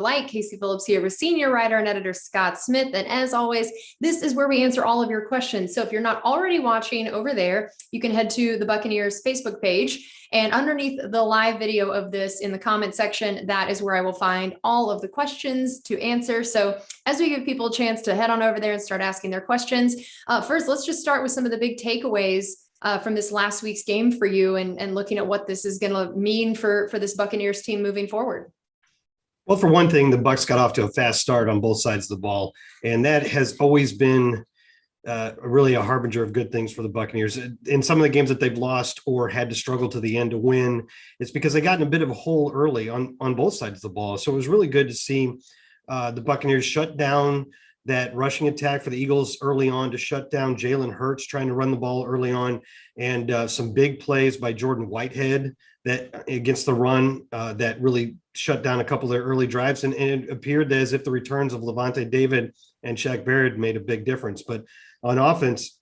like. Casey Phillips here with senior writer and editor Scott Smith. And as always, this is where we answer all of your questions. So if you're not already watching over there, you can head to the Buccaneers Facebook page. And underneath the live video of this in the comment section, that is where I will find all of the questions to answer. So as we give people a chance to head on over there and start asking their questions, first, let's just start with some of the big takeaways from this last week's game for you and looking at what this is going to mean for this Buccaneers team moving forward. Well, for one thing, the Bucs got off to a fast start on both sides of the ball, and that has always been really a harbinger of good things for the Buccaneers. In some of the games that they've lost or had to struggle to the end to win, it's because they got in a bit of a hole early on both sides of the ball. So it was really good to see the Buccaneers shut down that rushing attack for the Eagles early on, to shut down Jalen Hurts trying to run the ball early on, and some big plays by Jordan Whitehead that against the run that really shut down a couple of their early drives. And it appeared as if the returns of Levante David and Shaq Barrett made a big difference. But on offense,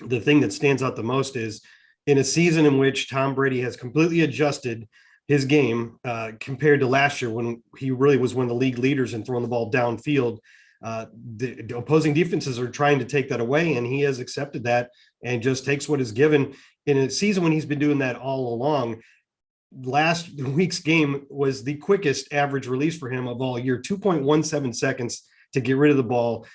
the thing that stands out the most is in a season in which Tom Brady has completely adjusted his game compared to last year, when he really was one of the league leaders in throwing the ball downfield. The opposing defenses are trying to take that away, and he has accepted that and just takes what is given. In a season when he's been doing that all along, last week's game was the quickest average release for him of all year, 2.17 seconds to get rid of the ball.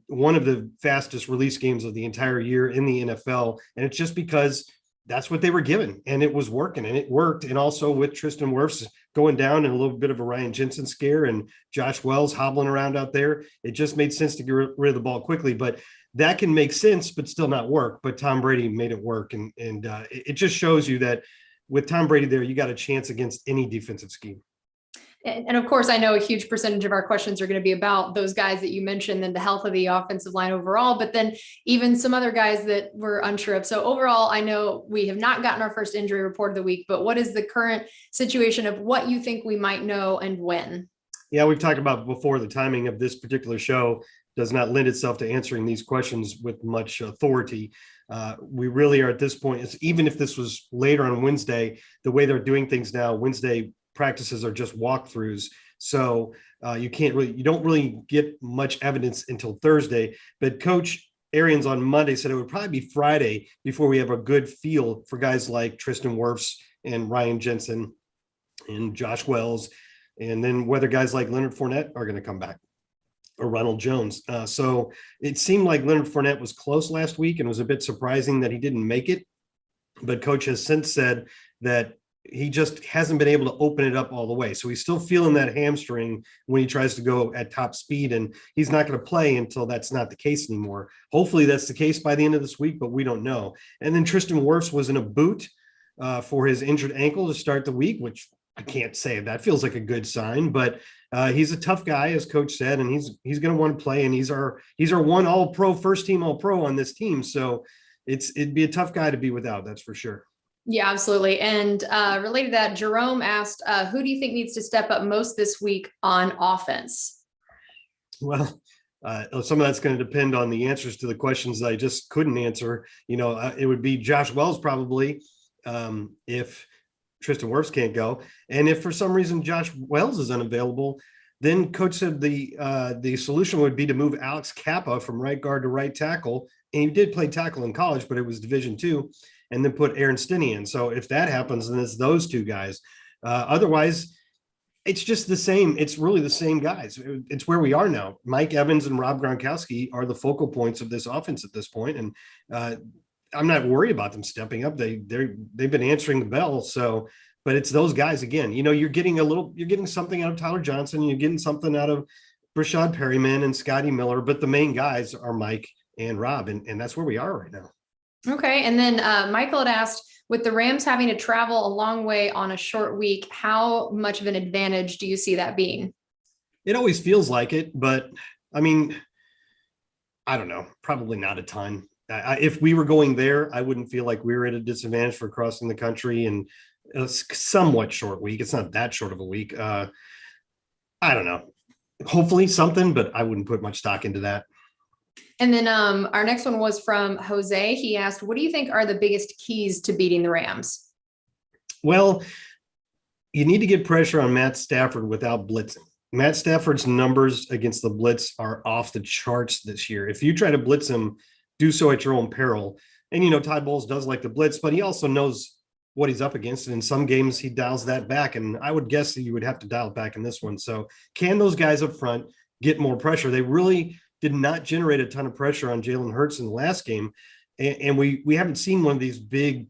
One of the fastest release games of the entire year in the NFL. And it's just because that's what they were given, and it was working, and it worked. And also with Tristan Wirfs going down and a little bit of a Ryan Jensen scare and Josh Wells hobbling around out there, it just made sense to get rid of the ball quickly. But that can make sense, but still not work. But Tom Brady made it work. And it just shows you that with Tom Brady there, you got a chance against any defensive scheme. And of course, I know a huge percentage of our questions are going to be about those guys that you mentioned and the health of the offensive line overall, but then even some other guys that we're unsure of. So overall, I know we have not gotten our first injury report of the week, but what is the current situation of what you think we might know and when? Yeah, we've talked about before, the timing of this particular show does not lend itself to answering these questions with much authority. We really are at this point, even if this was later on Wednesday, the way they're doing things now, Wednesday practices are just walkthroughs. So you don't really get much evidence until Thursday. But Coach Arians on Monday said it would probably be Friday before we have a good feel for guys like Tristan Wirfs and Ryan Jensen and Josh Wells, and then whether guys like Leonard Fournette are going to come back, or Ronald Jones. So it seemed like Leonard Fournette was close last week, and it was a bit surprising that he didn't make it. But Coach has since said that he just hasn't been able to open it up all the way. So he's still feeling that hamstring when he tries to go at top speed, and he's not going to play until that's not the case anymore. Hopefully that's the case by the end of this week, but we don't know. And then Tristan Wirfs was in a boot for his injured ankle to start the week, which I can't say that feels like a good sign, but he's a tough guy, as Coach said, and he's going to want to play. And he's our one All-Pro, first team All-Pro on this team. So it'd be a tough guy to be without, that's for sure. Yeah, absolutely. And related to that, Jerome asked, who do you think needs to step up most this week on offense? Well, some of that's going to depend on the answers to the questions that I just couldn't answer. It would be Josh Wells probably, if Tristan Wirfs can't go. And if for some reason Josh Wells is unavailable, then Coach said the solution would be to move Alex Kappa from right guard to right tackle. And he did play tackle in college, but it was Division II. And then put Aaron Stinney in. So if that happens, then it's those two guys. Otherwise, it's just the same. It's really the same guys. It's where we are now. Mike Evans and Rob Gronkowski are the focal points of this offense at this point. And I'm not worried about them stepping up. They've been answering the bell. So, but it's those guys again. You're getting something out of Tyler Johnson. You're getting something out of Brashad Perryman and Scotty Miller. But the main guys are Mike and Rob, and that's where we are right now. Okay. And then Michael had asked, with the Rams having to travel a long way on a short week, how much of an advantage do you see that being? It always feels like it, but I mean, I don't know, probably not a ton. If we were going there, I wouldn't feel like we were at a disadvantage for crossing the country, and a somewhat short week. It's not that short of a week. I don't know. Hopefully something, but I wouldn't put much stock into that. And then our next one was from Jose. He asked, what do you think are the biggest keys to beating the Rams? Well, you need to get pressure on Matt Stafford without blitzing. Matt Stafford's numbers against the blitz are off the charts this year. If you try to blitz him, do so at your own peril. And, Todd Bowles does like the blitz, but he also knows what he's up against. And in some games, he dials that back. And I would guess that you would have to dial it back in this one. So can those guys up front get more pressure? They really did not generate a ton of pressure on Jalen Hurts in the last game. And we haven't seen one of these big,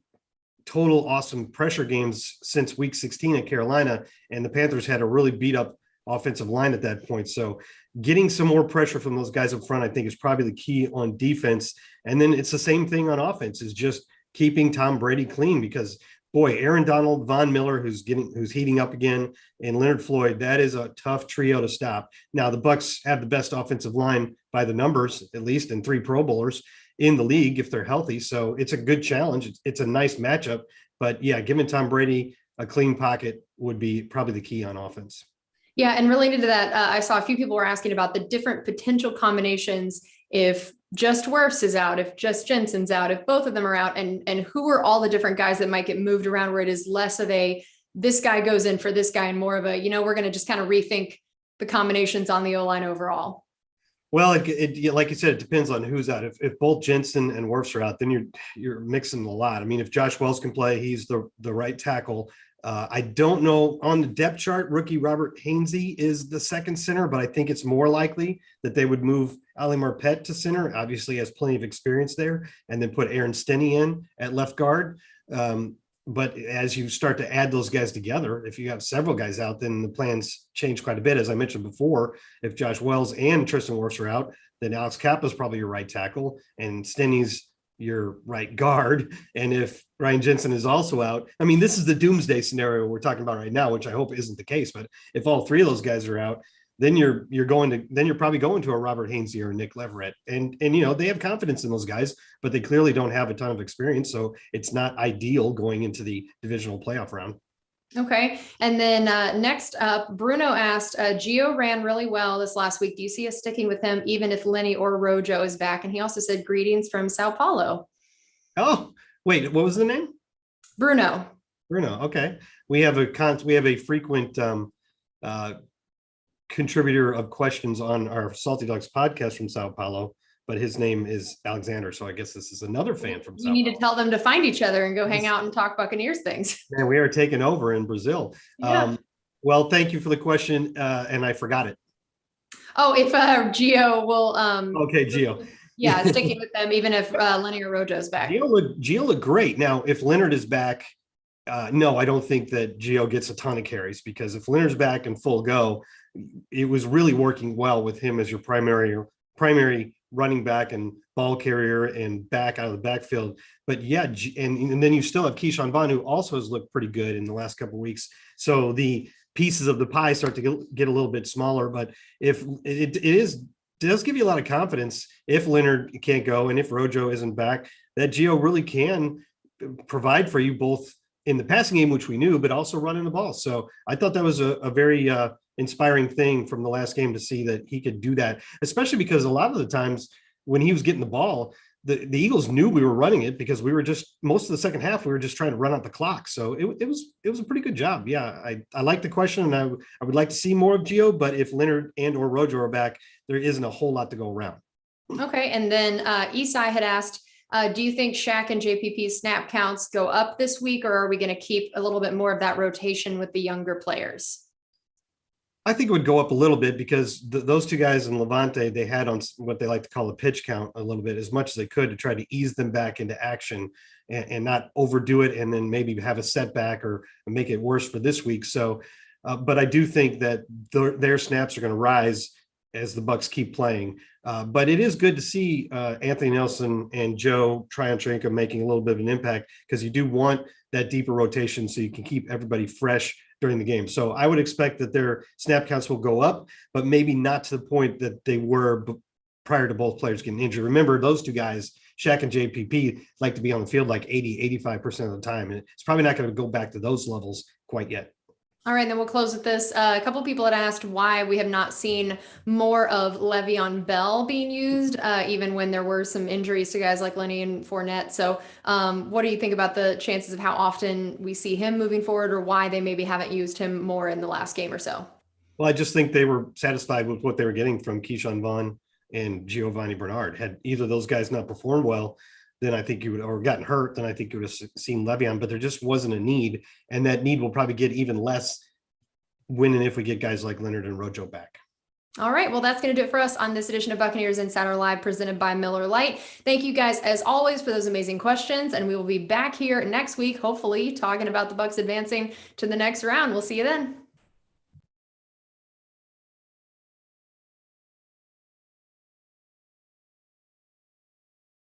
total awesome pressure games since week 16 at Carolina. And the Panthers had a really beat up offensive line at that point. So getting some more pressure from those guys up front, I think, is probably the key on defense. And then it's the same thing on offense, is just keeping Tom Brady clean, because boy, Aaron Donald, Von Miller, who's heating up again, and Leonard Floyd, that is a tough trio to stop. Now the Bucs have the best offensive line by the numbers, at least, and 3 Pro Bowlers in the league if they're healthy. So it's a good challenge. It's a nice matchup, but yeah, giving Tom Brady a clean pocket would be probably the key on offense. Yeah, and related to that, I saw a few people were asking about the different potential combinations if just Wirfs is out, if just Jensen's out, if both of them are out, and who are all the different guys that might get moved around, where it is less of a this guy goes in for this guy and more of a, we're going to just kind of rethink the combinations on the O-line overall. Well, it like you said, it depends on who's out. If both Jensen and Wirfs are out, then you're mixing a lot. I mean, if Josh Wells can play, he's the right tackle. I don't know on the depth chart, rookie Robert Hainsey is the second center, but I think it's more likely that they would move Ali Marpet to center. Obviously has plenty of experience there, and then put Aaron Stinnie in at left guard. But as you start to add those guys together, if you have several guys out, then the plans change quite a bit. As I mentioned before, if Josh Wells and Tristan Wirfs are out, then Alex Kappa is probably your right tackle, and Stinnie's your right guard. And if Ryan Jensen is also out, I mean, this is the doomsday scenario we're talking about right now, which I hope isn't the case. But if all 3 of those guys are out, then you're probably going to a Robert Hainsey or a Nick Leverett. And they have confidence in those guys, but they clearly don't have a ton of experience. So it's not ideal going into the divisional playoff round. Okay. And then next up, Bruno asked, Gio ran really well this last week. Do you see us sticking with him even if Lenny or Rojo is back? And he also said, greetings from Sao Paulo. Oh, wait, what was the name? Bruno. Okay. We have a frequent contributor of questions on our Salty Dogs podcast from Sao Paulo, but his name is Alexander. So I guess this is another fan from Sao Paulo. You need to tell them to find each other and go hang out and talk Buccaneers things. Man, we are taking over in Brazil. Yeah. Well, thank you for the question. And I forgot it. Oh, if Gio will. Okay, Gio. Yeah, sticking with them, even if Lenny or Rojo's back. Gio looked great. Now, if Leonard is back, no, I don't think that Gio gets a ton of carries, because if Leonard's back in full go, it was really working well with him as your primary running back and ball carrier and back out of the backfield. But yeah, and then you still have Keyshawn Vaughn, who also has looked pretty good in the last couple of weeks. So the pieces of the pie start to get a little bit smaller. But if it does give you a lot of confidence if Leonard can't go and if Rojo isn't back, that Gio really can provide for you both in the passing game, which we knew, but also running the ball. So I thought that was a very inspiring thing from the last game to see that he could do that, especially because a lot of the times when he was getting the ball, the Eagles knew we were running it, because we were just, most of the second half, we were just trying to run out the clock. So it was a pretty good job. Yeah. I like the question, and I would like to see more of Gio, but if Leonard and or Rojo are back, there isn't a whole lot to go around. Okay. And then Esai had asked, do you think Shaq and JPP's snap counts go up this week, or are we going to keep a little bit more of that rotation with the younger players? I think it would go up a little bit, because those 2 guys in Levante, they had on what they like to call a pitch count a little bit, as much as they could, to try to ease them back into action and not overdo it and then maybe have a setback or make it worse for this week. So, but I do think that their snaps are going to rise as the Bucs keep playing. But it is good to see Anthony Nelson and Joe Tryon-Trinka making a little bit of an impact, because you do want that deeper rotation so you can keep everybody fresh during the game. So I would expect that their snap counts will go up, but maybe not to the point that they were prior to both players getting injured. Remember, those 2 guys, Shaq and JPP, like to be on the field like 80-85% of the time. And it's probably not going to go back to those levels quite yet. All right, then we'll close with this. A couple of people had asked why we have not seen more of LeVeon Bell being used, even when there were some injuries to guys like Lenny and Fournette. So what do you think about the chances of how often we see him moving forward, or why they maybe haven't used him more in the last game or so? Well, I just think they were satisfied with what they were getting from Keyshawn Vaughn and Giovanni Bernard. Had either of those guys not performed well, then I think you would, or gotten hurt, then I think you would have seen LeVeon, but there just wasn't a need. And that need will probably get even less when and if we get guys like Leonard and Rojo back. All right. Well, that's going to do it for us on this edition of Buccaneers Insider Live presented by Miller Lite. Thank you guys, as always, for those amazing questions. And we will be back here next week, hopefully talking about the Bucs advancing to the next round. We'll see you then.